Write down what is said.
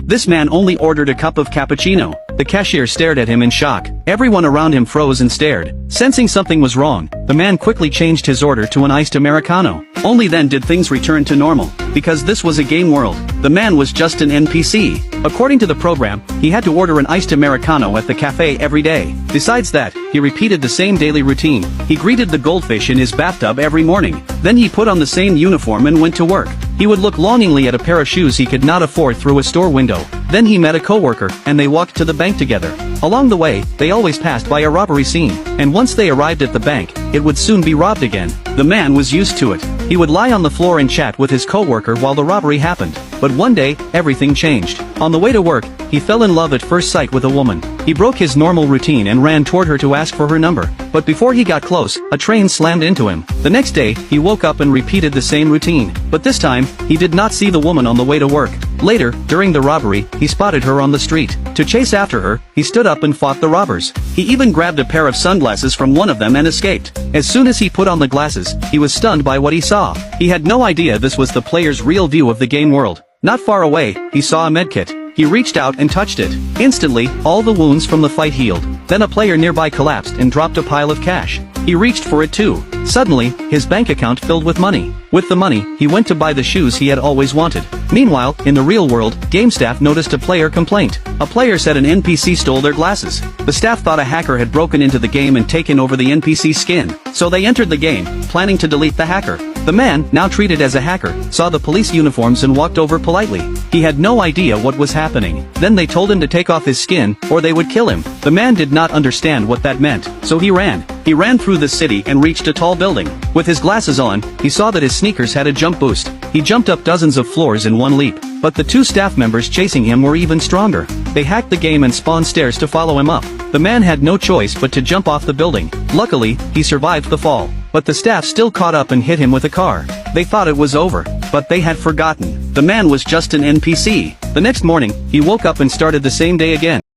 This man only ordered a cup of cappuccino. The cashier stared at him in shock. Everyone around him froze and stared. Sensing something was wrong, the man quickly changed his order to an iced Americano. Only then did things return to normal. Because this was a game world, the man was just an NPC. According to the program, he had to order an iced Americano at the cafe every day. Besides that, he repeated the same daily routine. He greeted the goldfish in his bathtub every morning. Then he put on the same uniform and went to work. He would look longingly at a pair of shoes he could not afford through a store window. Then he met a coworker, and they walked to the bank together. Along the way, they always passed by a robbery scene, and once they arrived at the bank, it would soon be robbed again. The man was used to it. He would lie on the floor and chat with his coworker while the robbery happened. But one day, everything changed. On the way to work, he fell in love at first sight with a woman. He broke his normal routine and ran toward her to ask for her number. But before he got close, a train slammed into him. The next day, he woke up and repeated the same routine. But this time, he did not see the woman on the way to work. Later, during the robbery, he spotted her on the street. To chase after her, he stood up and fought the robbers. He even grabbed a pair of sunglasses from one of them and escaped. As soon as he put on the glasses, he was stunned by what he saw. He had no idea this was the player's real view of the game world. Not far away, he saw a medkit. He reached out and touched it. Instantly, all the wounds from the fight healed. Then a player nearby collapsed and dropped a pile of cash. He reached for it too. Suddenly, his bank account filled with money. With the money, he went to buy the shoes he had always wanted. Meanwhile, in the real world, game staff noticed a player complaint. A player said an NPC stole their glasses. The staff thought a hacker had broken into the game and taken over the NPC skin. So they entered the game, planning to delete the hacker. The man, now treated as a hacker, saw the police uniforms and walked over politely. He had no idea what was happening. Then they told him to take off his skin, or they would kill him. The man did not understand what that meant, so he ran. He ran through the city and reached a tall building. With his glasses on, he saw that his sneakers had a jump boost. He jumped up dozens of floors in one leap. But the two staff members chasing him were even stronger. They hacked the game and spawned stairs to follow him up. The man had no choice but to jump off the building. Luckily, he survived the fall. But the staff still caught up and hit him with a car. They thought it was over. But they had forgotten. The man was just an NPC. The next morning, he woke up and started the same day again.